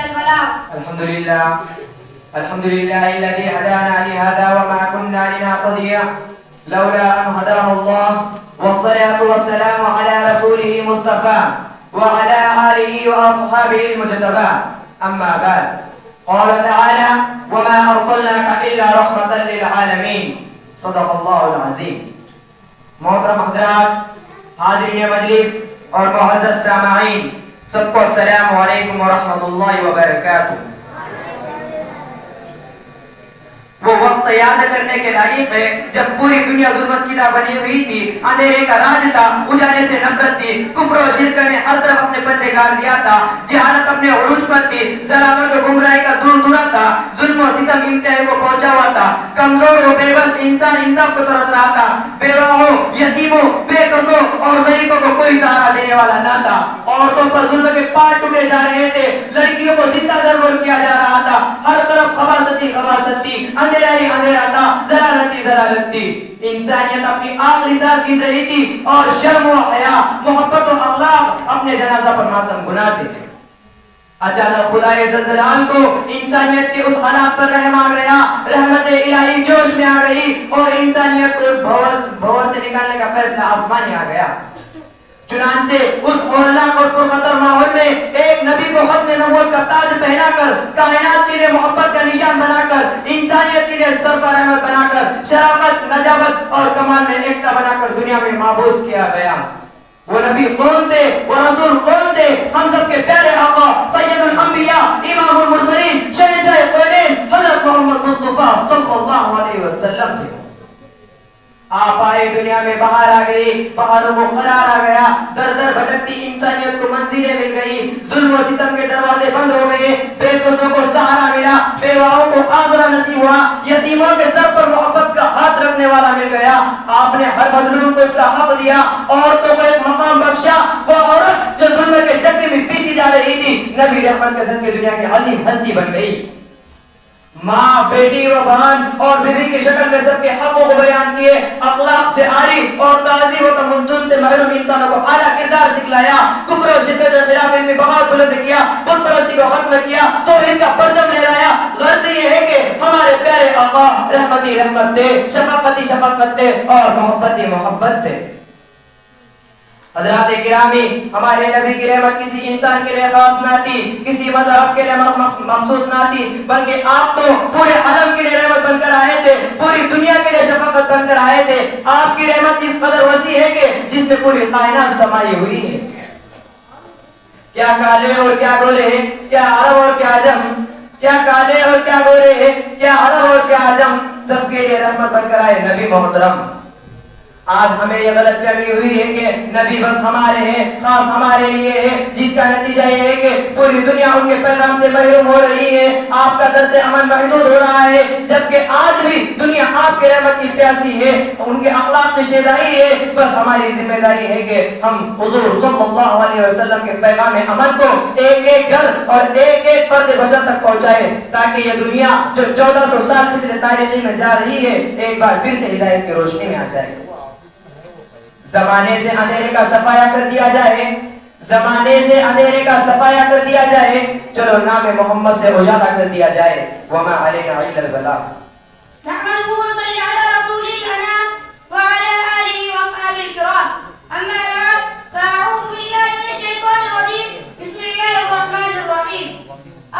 الفلاح. الحمد لله الذي هدانا لهذا وما كنا لنهتدي لولا أن هدانا الله، والصلاة والسلام على رسوله مصطفى وعلى آله وأصحابه المجتبى. أما بعد، قال تعالى: وما أرسلناك إلا رحمة للعالمين. صدق الله العظيم. محترم حضرات، حاضرین مجلس اور معزز سامعین، سب کو السلام علیکم ورحمۃ اللہ وبرکاتہ. وہ وقت یاد کرنے کے لائق ہے جب پوری دنیا ظلمت کی طرح بنی ہوئی تھی، اندھیرے کا راج تھا، اجالے سے نفرت تھی، کفر و شرک نے ہر طرف اپنے پنجے گاڑ دیا تھا، جہالت اپنے عروج پر تھی، ضلالت و گمراہی کا دور دورہ تھا، ظلم و ستم انتہائی کو پہنچا ہوا تھا، کمزور و بے بس انسان انصاف کو ترس رہا تھا، بیواہوں، یتیموں، بے قصوں اور ضعیفوں کو کوئی سہارا دینے والا نہ تھا، عورتوں پر ظلم کے پار ٹوٹے جا رہے تھے، لڑکیوں کو زندہ درگور کیا جا رہا تھا، ہر طرف خباثت تھی، اندھیرا ہی اندھیرا تھا، ضلالت تھی. انسانیت اپنی آخری سانس گن رہی تھی اور شرم و حیا، محبت و اخلاق اپنے جنازہ پر ماتم گناتے تھے. اچانک خدائے ذوالجلال کو انسانیت کے اس حالات پر رحم آ گیا، رحمت الہی جوش میں آ گئی اور انسانیت کو اس بھور سے نکالنے کا فیصلہ آسمان میں آ گیا. چنانچہ اس ہولناک اور پرخطر ماحول میں ایک نبی کو ختم نبوت کا تاج پہنا کر، کائنات کے لیے محبت کا نشان بنا کر، انسانیت کے لیے سرفراز رحمت بنا کر، شرافت، نجابت اور کمال میں ایکتا بنا کر دنیا میں معبود کیا گیا. وہ نبی کون تھے؟ وہ رسول کون تھے؟ ہم سب کے پیارے آقا سید الانبیاء، امام المرسلین، شہنشاہ کونین حضرت محمد مصطفیٰ صلی اللہ علیہ وسلم تھے. آپ آئے، دنیا میں بہار آ گئی، بہاروں کو قرار آ گیا، در در بھٹکتی انسانیت کو منزلیں مل گئی، ظلم و ستم کے دروازے بند ہو گئے، بے قصوں کو سہارا ملا، بیواؤں کو آسرا نصیب ہوا، یتیموں کے سر پر محبت کا ہاتھ رکھنے والا مل گیا. آپ نے ہر مظلوم کو اس کا حق دیا، عورتوں کو ایک مقام بخشا. وہ عورت جو ظلم کے چکے میں پیسی جا رہی تھی، نبی رحمت کے صدقے دنیا کی عظیم ہستی بن گئی. ماں، بیٹی و بہن اور بیوی کی شکل میں سب کے حقوں کو بیان کیے، اخلاق سے عاری اور تہذیب و تمدن سے محروم انسانوں کو اعلیٰ کردار سکھلایا، کفر و شرک کے خلاف علمی بغاوت بلند کیا، بت پرستی کو ختم کیا، توحید کا پرچم لہرایا. غرض یہ ہے کہ ہمارے پیارے آقا رحمتی رحمت تھے، شفقتی شفقت تھے اور محبتی محبت تھے. حضرات گرامی، ہمارے نبی کی رحمت کسی انسان کے لیے خاص نہ تھی، کسی مذہب کے لیے مخصوص نہ تھی، بلکہ آپ تو پورے عالم کے لیے رحمت بن کر آئے تھے، پوری دنیا کے لیے شفقت بن کر آئے تھے. آپ کی رحمت اس قدر وسیع ہے کہ جس میں پوری کائنات سمائی ہوئی ہے. کیا کالے اور کیا گورے، کیا عرب اور کیا عجم، کیا کالے اور کیا گورے، کیا عرب اور کیا عجم، سب کے لیے رحمت بن کر آئے نبی محترم. آج ہمیں یہ غلط فہمی ہوئی ہے کہ نبی بس ہمارے ہیں، خاص ہمارے لیے ہے، جس کا نتیجہ یہ ہے کہ پوری دنیا ان کے پیغام سے محروم ہو رہی ہے، آپ کا درس عمل محدود ہو رہا ہے، جبکہ آج بھی دنیا آپ کے رحمت کی پیاسی ہے، ان کے اخلاق کی شیدائی ہے. بس ہماری ذمہ داری ہے کہ ہم حضور صلی اللہ علیہ وسلم کے پیغام عمل کو ایک ایک گھر اور ایک ایک فرد بشر تک پہنچائے، تاکہ یہ دنیا جو 1400 سال پچھلے تاریخی میں جا رہی ہے، ایک بار پھر سے ہدایت کی روشنی میں آ جائے. زمانے سے اندھیرے کا صفایا کر دیا جائے، زمانے سے اندھیرے کا صفایا کر دیا جائے، چلو نام محمد سے اجالا کر دیا جائے. وما علینا الا البلاغ. نحمده ونصلي على رسول الأنام وعلى آله وأصحابه الكرام. أما بعد، فأعوذ بالله من الشيطان الرجيم. بسم الله الرحمن الرحيم.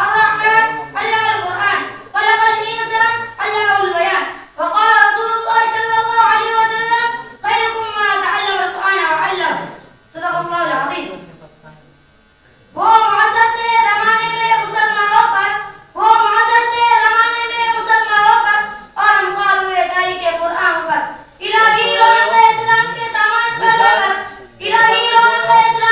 الرحمن علم القرآن، خلق الإنسان، علمه البيان. وقال رسول الله صلى الله عليه وسلم: خيركم من تعلم القرآن وعلمه. صدق الله العظيم. وہ معزز تھے زمانے میں مسلمان ہو کر، وہ معزز تھے زمانے میں مسلمان ہو کر، اور مقار ہوئے تاریخ قرآن پر. الہی رونق اسلام کے سامان پیدا کر، الہی رونق اسلام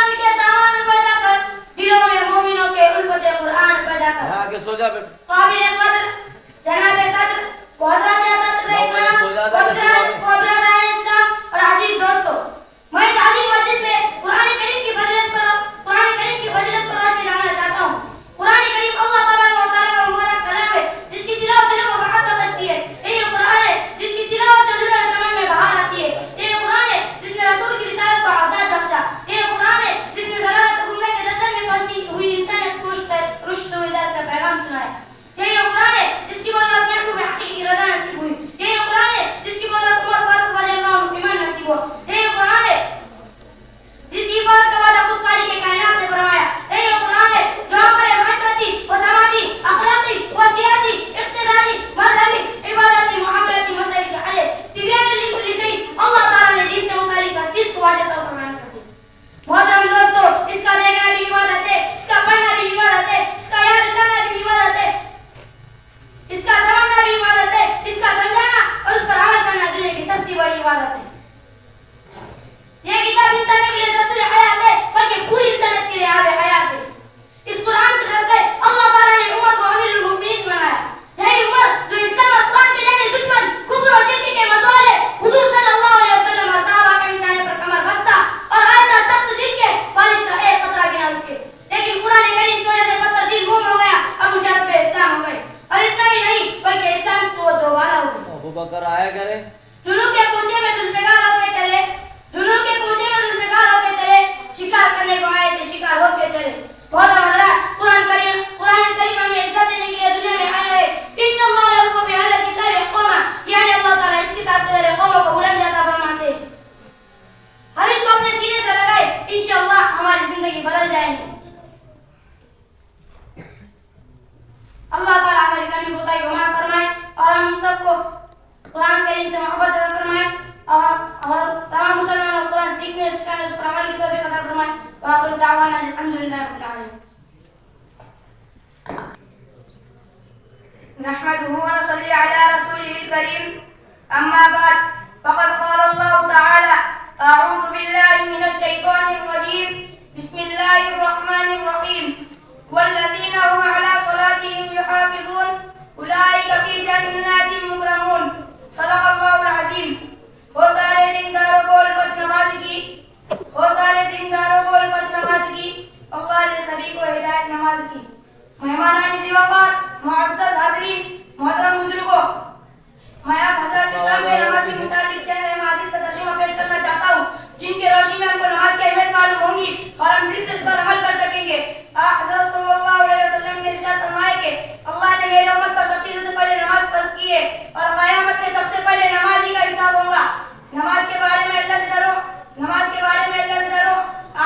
بدل جائیں گے. اللہ تعالیٰ ہماری کمی کوتاہی کو معاف فرمائے اور ہم سب کو قرآن کریم سے محبت عطا فرمائے اور تمام مسلمانوں کو قرآن سیکھنے اور سکھانے اور اس پر عمل کی توفیق عطا فرمائے. وآخر دعوانا الحمدللہ رب العالمین. نحمده ونصلي على رسوله الكريم. أما بعد فقد قال الله تعالى: أعوذ بالله من الشيطان الرجيم. بسم الله الرحمن الرحيم. والذين هم على صلاتهم يحافظون أولئك في جنات مكرمون. صدق الله العظيم. وہ سارے دینداروں کو الفت نماز کی اللہ نے سبھی کو ہدایت نماز کی. مہمانان زیوابار، معزز حاضرین، محترم بزرگوں، میں آپ حضرات کے سامنے نماز کے متعلق چند اہم حدیث کا ترجمہ پیش کرنا چاہتا ہوں جن کی روشنی میں ہم کو نماز کی اہمیت معلوم ہوں گی اور ہم دل سے اس پر عمل کر سکیں گے. حضرت صلی اللہ علیہ وسلم نے ارشاد فرمایا کہ اللہ نے میری امت پر سب چیزوں سے پہلے نماز فرض کی ہے اور قیامت میں سب سے پہلے نمازی کا حساب ہوگا. نماز کے بارے میں اللہ سے ڈرو.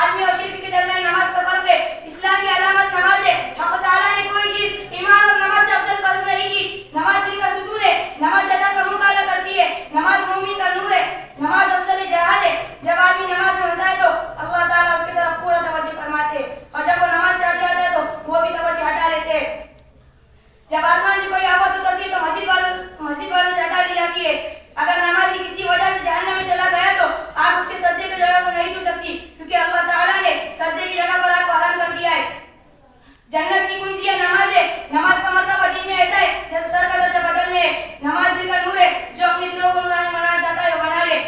آدمی اور شرک کے درمیان نماز کا فرق ہے. اسلام کی علامت نماز ہے. حق تعالیٰ نے کوئی چیز ایمان اور نماز سے افضل فرض نہیں کی. نماز دل کا ستون ہے. نماز شیطان کا منہ کالا کرتی ہے. نماز مومن کا نور ہے. نماز افضل جہاد ہے. جب آدمی نماز میں ہوتا ہے تو اللہ تعالیٰ اس کی طرف پورا توجہ فرماتے ہیں اور جب وہ نماز سے ہٹ جاتا ہے تو وہ بھی توجہ ہٹا لیتے ہیں. جب آسمان سے کوئی آفت اترتی ہے تو مسجد والوں سے ہٹا لی جاتی ہے. اگر نمازی کسی وجہ سے جہنم میں چلا گیا تو آگ اس کے سجدے کی جگہ کو نہیں چھو سکتی کیونکہ اللہ تعالیٰ نے سجدے کی جگہ پر آگ کو حرام کر دیا ہے. جنت کی کنجی نماز ہے. نماز کا مرتبہ دین میں ایسا ہے جیسے سر کا درجہ بدن میں ہے. نماز دل کا نور ہے. جو اپنے دلوں کو نورانی بنانا چاہتا ہے وہ بنا لے.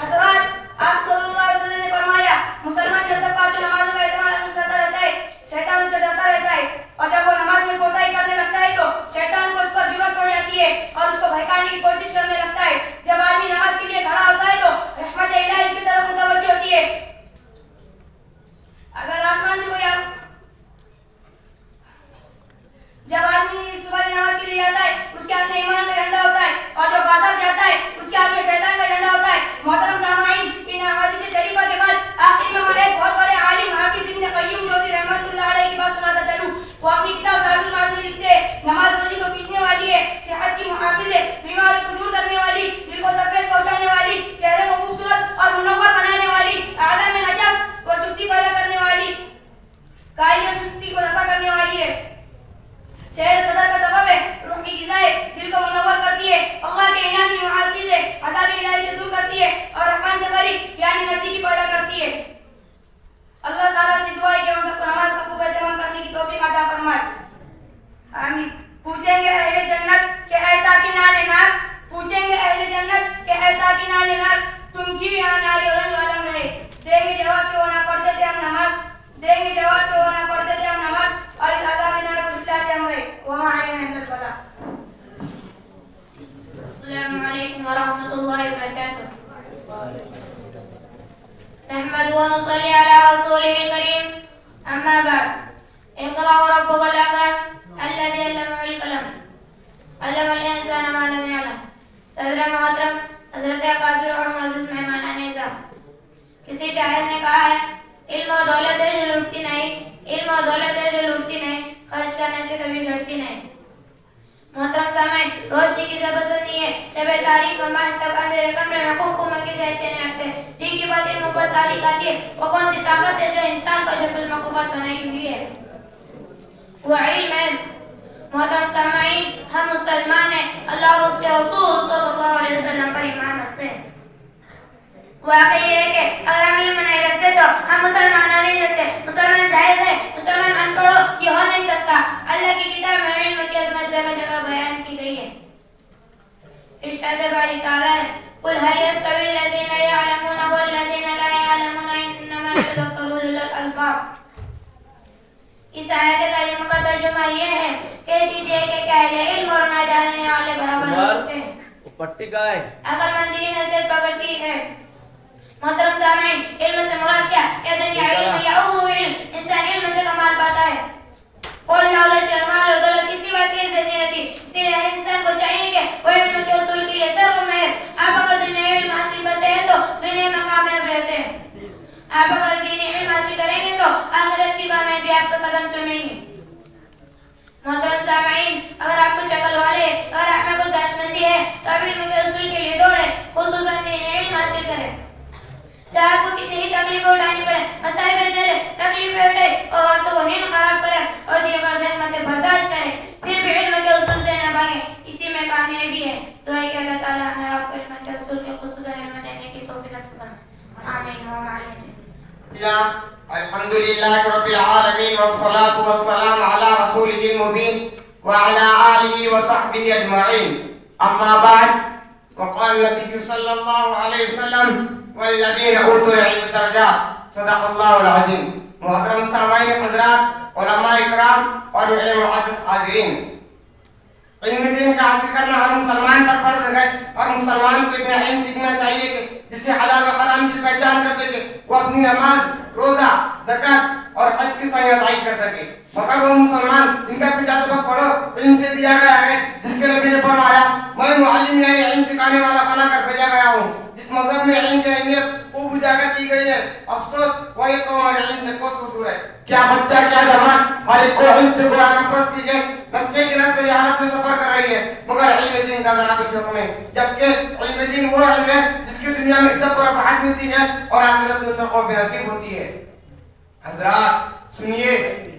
حضرات، آپ صلی اللہ علیہ وسلم نے فرمایا مسلمان جب تک پانچوں نمازوں کا اہتمام کرتا رہتا ہے شیطان ان سے ڈرتا رہتا ہے اور جب وہ نماز میں کوتاہی کرنے لگتا ہے تو شیطان کو اس پر جرأت ہو جاتی ہے اور اس کو بہکانے کی کوشش کرنے لگتا ہے. جب آدمی نماز کے لیے کھڑا ہوتا ہے تو رحمت الہی اس کی طرف متوجہ ہوتی ہے. اگر آسمان سے جب آدمی صبح کی نماز کے لیے جاتا ہے اس کے ہاتھ میں ایمان کا جھنڈا ہوتا ہے اور جو بازار جاتا ہے اس کے ہاتھ میں شیطان کا جھنڈا ہوتا ہے. محترم سامعین، ان احادیث شریفہ کے بعد آخر میں ہمارے ایک بہت بڑے عالم حافظ ابن قیم جوزی رحمۃ اللہ علیہ کی بات سناتا چلوں. وہ اپنی کتاب زاد المعاد میں لکھتے ہیں نماز روزی کو کھینچنے والی ہے، صحت کی محافظ ہے، بیماری کو دور کرنے والی، دل کو تقویت پہنچانے والی، چہرے کو خوبصورت اور منور بنانے والی، اعضاء میں نجاست و چستی پیدا کرنے والی، کاہلی اور سستی کو دفع کرنے والی ہے، شہر صدر کا سبب ہے، روح کی غذا ہے، دل کو منور کرتی ہے، اللہ کے انعام کی محافظ ہے، عذاب الہی سے دور کرتی ہے اور رحمان سے قریب یعنی نزدیکی پیدا کرتی ہے. اللہ تعالیٰ سے دعا ہے کہ ہم سب کو نماز کا خوب اہتمام کرنے کی توفیق عطا فرمائے. آمین. پوچھیں گے اہل جنت کہ ایسا کنارے نار، پوچھیں گے اہل جنت کہ ایسا کنارے نار، تم کیوں یہاں ناری اور رنج عالم رہے. دیں گے جواب کہ وہ نہ پڑھتے تھے ہم نماز، دیں گے جواب کہ وہ نہ پڑھتے تھے ہم نماز اور اس عذاب نار کو جھٹلاتے ہم رہے. وما علینا الا البلاغ. السلام علیکم ورحمۃ اللہ وبرکاتہ. نحمد ونصلي على رسوله الكريم. أما بعد، اقرأ ربك الأكرم الذي علم بالقلم علم الإنسان ما لم يعلم. صدر محترم حضرت اکابر اور معزز مہمانان اعزام، کسی شاعر نے کہا ہے علم و دولت ہے جو لوٹتی نہیں، علم و دولت ہے جو لوٹتی نہیں، خرچ کرنے سے کبھی گھٹتی نہیں. محترم سامعین، روشنی کسے پسند نہیں ہے؟ شب تاریخ میں ماہتاب اندھیرے کمرے میں کمکم کسے اچھے نہیں لگتے؟ ٹھیک کی بات علم پر تاریخ آتی ہے. وہ کون سی طاقت ہے جو انسان کو اشرف المخلوقات بنائی ہوئی ہے؟ وہ علم ہے. محترم سامعین، ہم مسلمان ہیں، اللہ اور اس کے رسول صلی اللہ علیہ وسلم پر ایمان رکھتے ہیں. واقعی یہ ہے کہ اگر ہم علم نہیں رکھتے تو ہم مسلمان نہیں رکھتے. مسلمان جاہل ہے، مسلمان ان پڑھ ہو یہ ہو نہیں سکتا. اللہ کی کتاب میں علم کی عظمت جگہ جگہ بیان کی گئی ہے. ارشاد باری تعالیٰ ہے قل هل يستوي الذين يعلمون والذين لا يعلمون انما يتذكر اولو الالباب. اس آیت کریمہ کا ترجمہ یہ ہے کہہ دیجئے کہ اہل علم اور نہ جاننے والے برابر ہوتے ہیں. پٹی کا ہے عقل مندی کی نصیحت پکڑتی ہے. محترم سامعین، علم سے مراد کیا؟ یا دنیا علم یا علوم علم، انسان علم سے کمال پاتا ہے. قول لولا شرمال و دولت کسی بات کی عزت نہیں رہتی. اس لیے ہر انسان کو چاہیے کہ وہ علم کے اصول کے لیے سر و مہر. آپ اگر دنیا علم حاصل کرتے ہیں تو دنیا میں کامیاب رہتے ہیں. آپ اگر دینی علم حاصل کریں گے تو آخرت محترم سامعین، اگر آپ کو چکل والے اور آپ میں کوئی داشمندی ہے تو آپ علم کے اصول کے لیے دوڑیں، خصوصاً دین علم حاصل کریں. چاہے آپ کو کتنی ہی تکلیفیں اٹھانی پڑے، مصائب چلے، تکلیفیں اٹھے اور راتوں کو نیند خراب کرے اور دیگر زحمتیں برداشت کریں، پھر بھی علم کے اصول سے نہ بھاگیں، اسی میں کامیابی ہے. دعا کہ اللہ تعالیٰ ہمیں آپ کو علم کے اصول کے خصوصاً علم دینے کی توفیق عطا فرمائے. آمین و آمین. الحمد لله رب العالمين والصلاة والسلام على رسوله المبين وعلى آله وصحبه أجمعين. أما بعد، وقال النبي صلى الله عليه وسلم والذين أوتوا العلم درجات. صدق الله العظيم. محترم سامعین حضرات، علماء کرام اور میرے معزز حاضرین، علم دین کا حاصل کرنا ہر مسلمان پر فرض ہے اور مسلمان کو اتنا علم سیکھنا چاہیے کہ جس سے حلال و حرام کی پہچان کر سکے، وہ اپنی نماز، روزہ، زکوٰۃ اور حج کی صحیح ادائیگی کر سکے. مگر وہ مسلمان جن کا پیچھا سبق پڑھو علم سے دیا گیا ہے، جس کے نبی نے فرمایا میں معلم یعنی علم سکھانے والا بنا کر بھیجا گیا ہوں. جس مذہب میں علم کی اہمیت خوب اجاگر کی گئی ہے، افسوس وہی قوم علم سے کوسوں دور ہے. کیا بچہ کیا جوان ہر ایک کو علم سے برا نفرت کی گئی نسلیں کی نسل جہالت میں سفر کر رہی ہے، مگر علم دین کا ذرا بھی شوق نہیں. جبکہ علم دین وہ علم ہے جس کی دنیا میں عزت اور رفعت ملتی ہے اور آخرت میں سر خوف نصیب ہوتی ہے. حضرات سنیے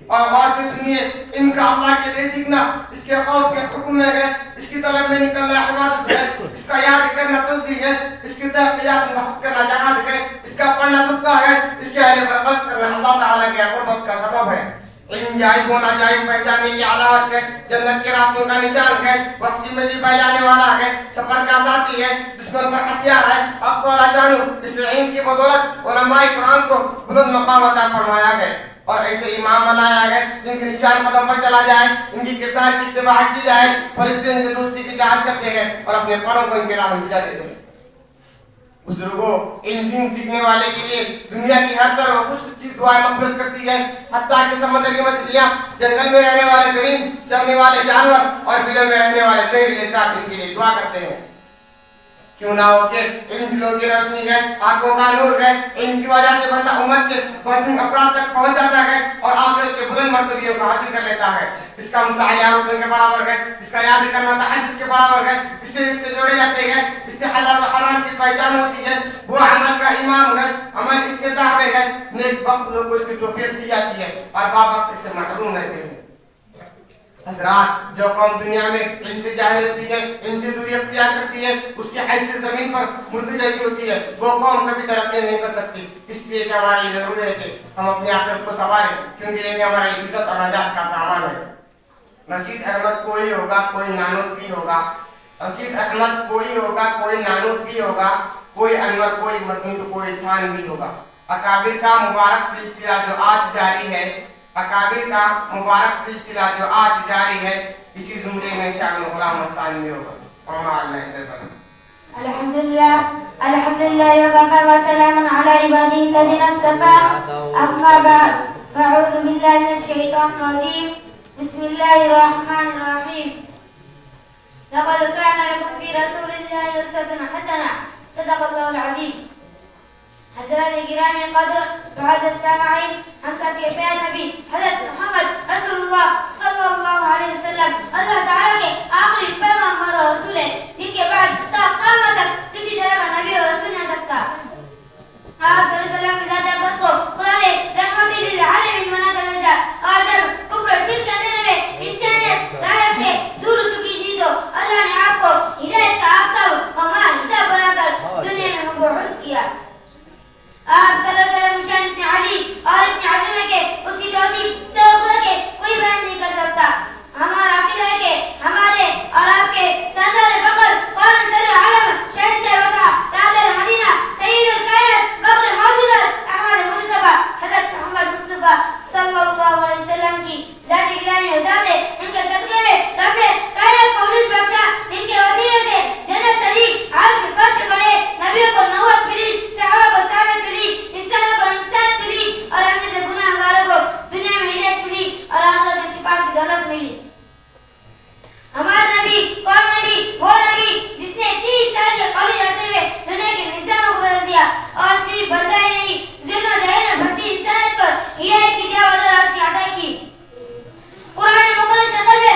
اور غور سے سنیے، علم کا اللہ کے لیے سیکھنا، اس کے خوف کے حکم میں ہے، اس کی طلب میں نکلنا عبادت ہے، اس کا یاد کرنا تسبیح ہے، اس کی تحقیقات میں بحث کرنا جہاد ہے، اس کا پڑھنا صدقہ ہے، اس کے اہل پر خرچ کرنا اللہ تعالیٰ کے قربت کا سبب ہے. علم جائز ہونا جائز پہچاننے کی علامت ہے، جنت کے راستوں کا نشان ہے، وحشی میں جی بہلانے والا ہے، سفر کا ساتھی ہے، دشمن پر ہتھیار ہے. اقوال شانو اس علم کی بدولت علماء کرام کو بلند مقام عطا فرمایا ہے اور ایسے امام بنایا ہے جن کے نشان قدم پر چلا جائے، ان کی کردار کی اتباع کی جائے، فرشتے ان سے دوستی کی چاہت کرتے ہیں اور اپنے پروں کو ان کے راہ میں بھجا دیتے ہیں. بزرگوں، علم دین سیکھنے والے کے لیے دنیا کی ہر طرح خوش چیز دعائیں مغفرت کرتی ہے، حتیٰ کہ سمندر کی مچھلیاں، جنگل میں رہنے والے درند، چرنے والے جانور اور بلوں میں رہنے والے زہریلے سانپ ان کے لیے دعا کرتے ہیں. کیوں نہ ہو کہ علم دلوں کی روشنی ہے، آنکھوں کا نور ہے. علم کی وجہ سے بندہ امت کے بہترین افراد تک پہنچ جاتا ہے اور آخرت کے بلند مرتبیوں کو حاصل کر لیتا ہے. اس کا مطالعہ روزے کے برابر ہے، اس کا یاد کرنا تہجد کے برابر ہے. اس سے جوڑے جاتے ہیں، اس سے حلال و حرام کی پہچان ہوتی ہے. وہ عمل کا امام ہے، عمل اس کے تابع ہے. نیک وقت لوگوں کو اس کی توفیق دی جاتی ہے اور باب اس سے محروم رہتے ہیں. حضرات، جو قوم دنیا میں علم سے جاہل ہوتی ہے، علم سے دوری اختیار کرتی ہے، اس کی حیثیت زمین پر مردے جیسی ہوتی ہے. وہ قوم کبھی ترقی نہیں کر سکتی. اس لیے کہ ہماری ضرورت ہے کہ ہم اپنی آخرت کو سنواریں، کیونکہ یہ ہماری عزت اور نجات کا سامان ہے. رشید احمد کوئی ہوگا، کوئی نانوت بھی ہوگا. رشید احمد کوئی ہوگا، کوئی نانوت بھی ہوگا. کوئی انور، کوئی مدنی تو کوئی تھان بھی ہوگا. اکابر کا مبارک سلسلہ جو آج جاری ہے، اکابر کا مبارک سلسلہ جو آج جاری ہے، اسی زمرے میں شامل غلام مستانی میں ہوگا. الحمدللہ وکفى وسلام علی عباده الذین اصطفى. اما بعد فاعوذ باللہ من الشیطان الرجیم. بسم اللہ الرحمن الرحیم. لقد كان لكم في رسول الله أسوة حسنة. صدق الله العظیم. حضرات گرامی قدر معزز سامعین، ہم سب کے پیارے نبی حضرت محمد رسول اللہ صلی اللہ علیہ وسلم اللہ تعالیٰ کے آخری پیغمبر اور رسول ہیں، جن کے بعد تا قیامت تک کسی طرح کا نبی اور رسول نہیں سکتا. آپ صلی اللہ علیہ وسلم کی ذات اقدس کو خدا نے رحمت للعالمین بنا کر بھیجا اور جب کفر و شرک کے اندھیرے میں انسانیت راہ سے دور ہو چکی تھی تو اللہ نے آپ کو ہدایت کا آفتاب اور ماہتاب بنا کر دنیا میں مبعوث کیا. آپ صلی اللہ علیہ وسلم شان اتنے علی اور اتنے عظیم ہے کہ اس کی توصیف سوا خدا کے کوئی بیان نہیں کر سکتا. ہمارا عقیدہ ہے کہ ہمارے اور آپ کے سردار فخر قرآن سر عالم شہنشاہ وطا تاجر مدینہ سید الکائنات فخر موجودات احمد مصطفیٰ حضرت محمد مصطفیٰ صلی اللہ علیہ وسلم کی ذات گرامی و ذات ہے. ان کے صدقے میں رب نے کائنات کو وجود بخشا. ان کے وسیلے سے جنت سجی، عرش فرش بنے، نبیوں کو نبوت ملی، صحابہ کو صحابت ملی، انسانوں کو انسان ملی اور ہم جیسے گناہ گاروں کو دنیا میں ہدایت ملی اور آخرت میں شفا کی دولت ملی. ہمارا نبی کون نبی؟ وہ نبی جس نے 30 سال کے قولی رہتے ہوئے دنیا کے نظاموں کو بدل دیا اور صرف بدلائی نہیں، ظلم و جہل میں پھنسی انسانیت کو ہدایت کی جاوید اور روشنی عطا کی. قرآن مقدس شکل میں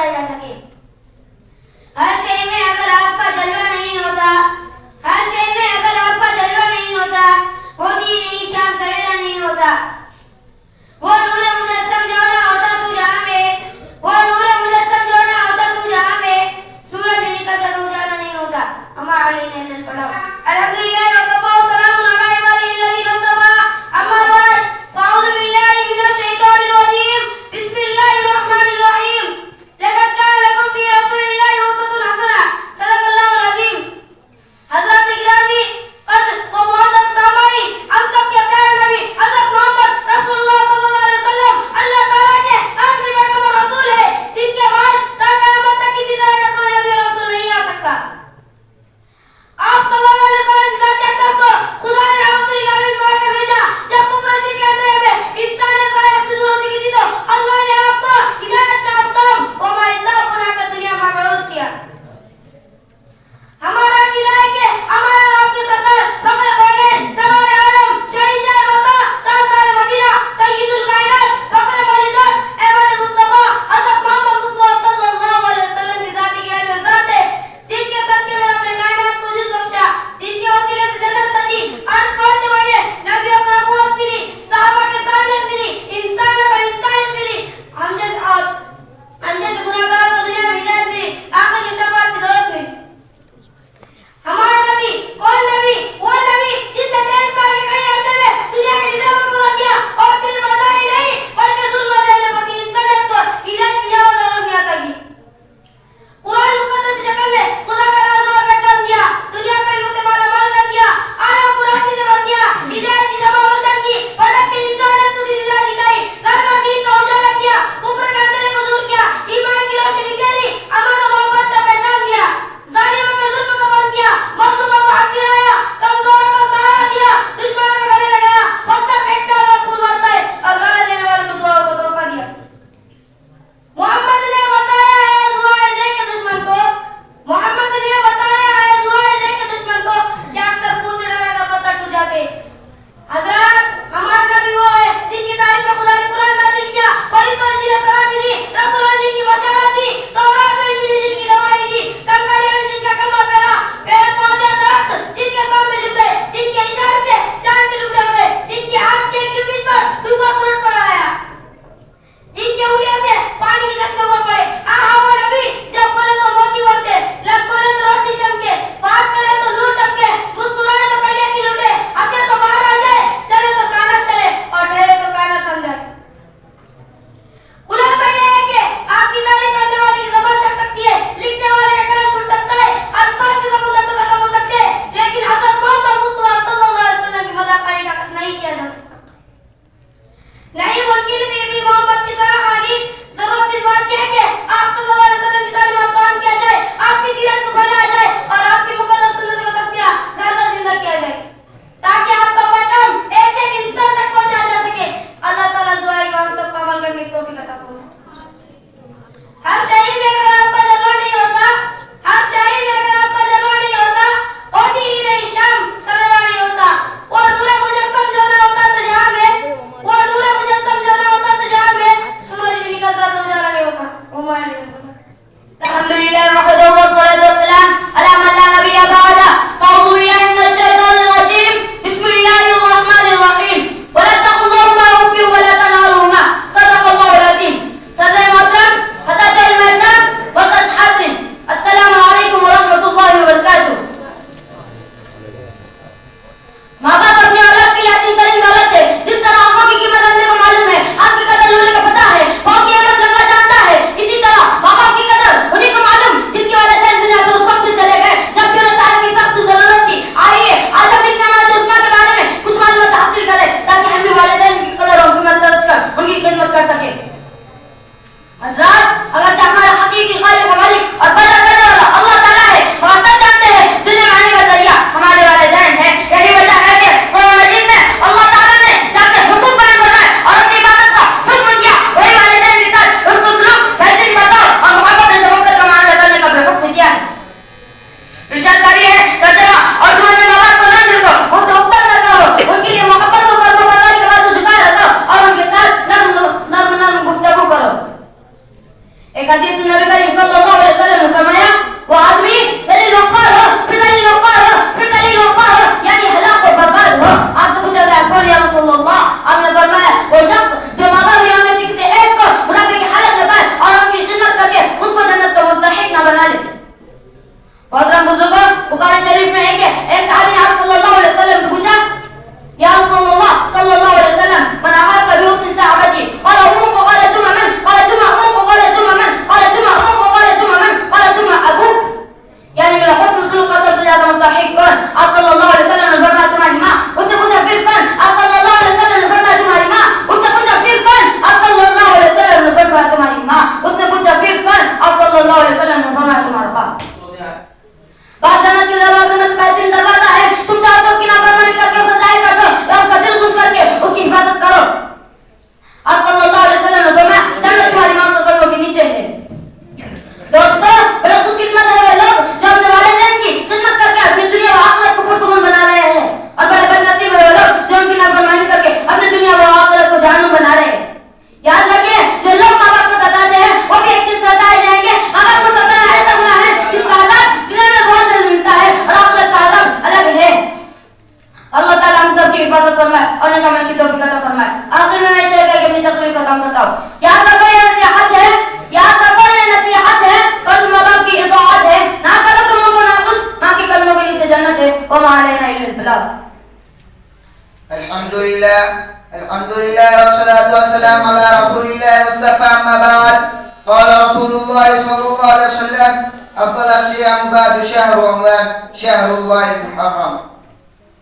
پہنچایا جا سکے. ہر شے میں اگر آپ کا جلوہ نہیں ہوتا، ہر شے میں اگر آپ کا جلوہ نہیں ہوتا، ہوتی نہیں شام سویرا نہیں ہوتا. وہ نور مجسم جو نہ ہوتا تو جہاں میں، وہ نور مجسم جو نہ ہوتا تو جہاں میں، سورج بھی نکلتا تو اجالا نہیں ہوتا. اما علینا الا البلاغ. الحمدللہ وکفا وسلام علی عبادہ الذین اصطفیٰ. اما بعد فاعوذ باللہ من الشیطان الرجیم. بسم اللہ الرحمن الرحیم. لقد کان لکم فی رسول اللہ اسوۃ حسنہ. صدق اللہ العظیم. حضرات گرامی قدر و معزز سامعین، ہم سب کے پیارے نبی حضرت محمد رسول اللہ صلی اللہ علیہ وسلم حدیث میں نبی کریم صلی اللہ علیہ وسلم نے فرمایا وہ آدمی ذلیل وقار ہو، پھر ذلیل وقار ہو، پھر ذلیل وقار ہو، یعنی ہلاک و برباد ہو۔ آپ سے پوچھا گیا کون یا رسول اللہ؟ آپ نے فرمایا وہ شخص جو ماں باپ میں سے کسی ایک کو بڑھاپے کی حالت میں پائے اور ان کی خدمت کر کے خود کو جنت کا مستحق نہ بنا لے۔ محترم بزرگوں، بخاری شریف میں ہے کہ ایک صحابی نے آپ صلی اللہ علیہ وسلم سے پوچھا یا رسول اللہ صلی اللہ علیہ وسلم من احاط بحسن صحابتي قال امك قال ثم من قال ثم امك قال ثم من قال ثم امك قال ثم من قال ثم ابوك، یعنی میرا حسن سلوک کا سب سے زیادہ مستحق کون؟ آپ صلی اللہ علیہ وسلم نے فرمایا تمہاری ماں۔ اس نے پوچھا پھر کون؟ آپ صلی اللہ علیہ وسلم نے فرمایا تمہاری ماں۔ اس نے پوچھا پھر کون؟ آپ صلی اللہ علیہ وسلم نے فرمایا تمہاری ماں۔ اس نے پوچھا پھر کون؟ آپ صلی اللہ علیہ وسلم نے فرمایا تمہارا باپ۔ بات جنت کے دروازوں میں سے بہترین دروازہ ہے، تم چاہو تو اس کی نافرمانی کر کے اسے ضائع کر دو یا اس کا دل خوش کر کے اس کی حفاظت کرو۔ آپ صلی اللہ علیہ وسلم نے فرمایا جنت تمہاری ماں کے قدموں کے نیچے ہے۔ دوستو، بڑے خوش قسمت ہے وہ لوگ جو اپنے والدین کی خدمت کر کے اپنی دنیا و آخرت کو پرسکون بنا رہے ہیں، اور بڑے بد نصیب ہے وہ لوگ جو ان کی نافرمانی کر کے اپنی دنیا و آخرت کو جہنم بنا رہے ہیں۔ یاد رکھیں جو لوگ ماں باپ کو ستاتے ہیں وہ بھی ایک دن ستائے جائیں گے۔ ماں باپ کو ستانا ایسا گناہ ہے جس کا عذاب دنیا میں بہت جلد ملتا ہے اور آخرت کا عذاب الگ ہے۔ اللہ تعالیٰ ہم سب کی حفاظت فرمائے اور نیک عمل کی توفیق عطا فرمائے۔ آخر میں شیئر کر کے اپنی تقریر ختم کرتا ہوں۔ یاد رکھو یہ نصیحت ہے، یاد رکھو یہ نصیحت ہے، فرض ماں باپ کی اطاعت ہے، نہ کرو تم ان کو ناخوش، ماں کے قدموں کے نیچے جنت ہے۔ وما علینا الا البلاغ۔ الحمد لله والصلاة والسلام على رسول الله المصطفى أما بعد قال رسول الله صلى الله عليه وسلم أفضل الصيام بعد شهر رمضان شهر الله المحرم۔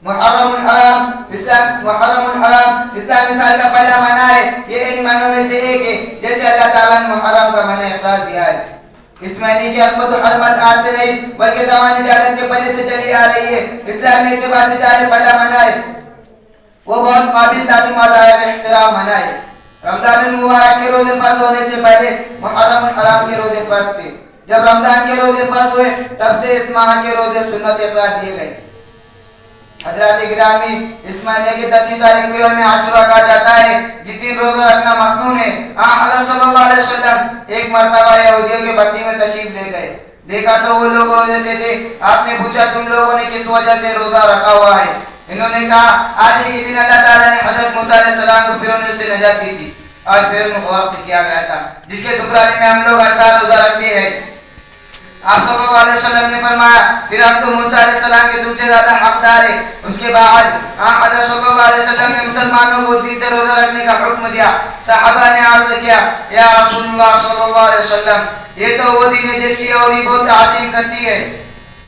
محرم الحرام اسلام مثال کا پہلا معنی ہے، یہ ان معنوں میں سے ایک ہے جیسے اللہ تعالیٰ نے محرم کا معنی اختیار دیا ہے۔ اس معنی کی عظمت و حرمت آج سے نہیں بلکہ زمانے جاہلیت کے پہلے سے چلی آ رہی ہے۔ اسلامی اعتبار سے جاہل پہلا معنی ہے وہ بہت قابل تعظیم اور لائق احترام معنی ہے۔ رمضان المبارک کے روزے فرض ہونے سے پہلے محرم الحرام کے روزے فرض تھے۔ جب رمضان کے روزے فرض ہوئے تب سے اس ماہ کے روزے سنت اقرار دیے گئے۔ حضرات گرامی، اس مہینے کی 10 تاریخ کو یوم عاشورہ کہا جاتا ہے، جس دن روزہ رکھنا ممنوع ہے۔ آن صلی اللہ علیہ وسلم ایک مرتبہ یہودیوں کے بستی میں تشریف لے گئے، دیکھا تو وہ لوگ روزے سے تھے۔ آپ نے پوچھا تم لوگوں نے کس وجہ سے روزہ رکھا ہوا ہے؟ انہوں نے کہا آج ہی کے دن اللہ تعالیٰ نے حضرت موسیٰ علیہ السلام کو فرعون سے نجات دی تھی، آج فرعون کو غرق کیا گیا تھا، جس کے شکرانے میں ہم لوگ ہر سال روزہ رکھتے ہیں۔ آپ صلی اللہ علیہ وسلم نے فرمایا پھر ہم تو موسیٰ علیہ السلام کے تم سے زیادہ حقدار ہیں۔ اس کے بعد حضرت صلی اللہ علیہ وسلم نے مسلمانوں کو دن سے روزہ رکھنے کا حکم دیا۔ صحابہ نے عرض کیا یا رسول اللہ صلی اللہ علیہ وسلم، یہ تو وہ دن ہے جس کی یہودی بہت تعظیم کرتی ہے۔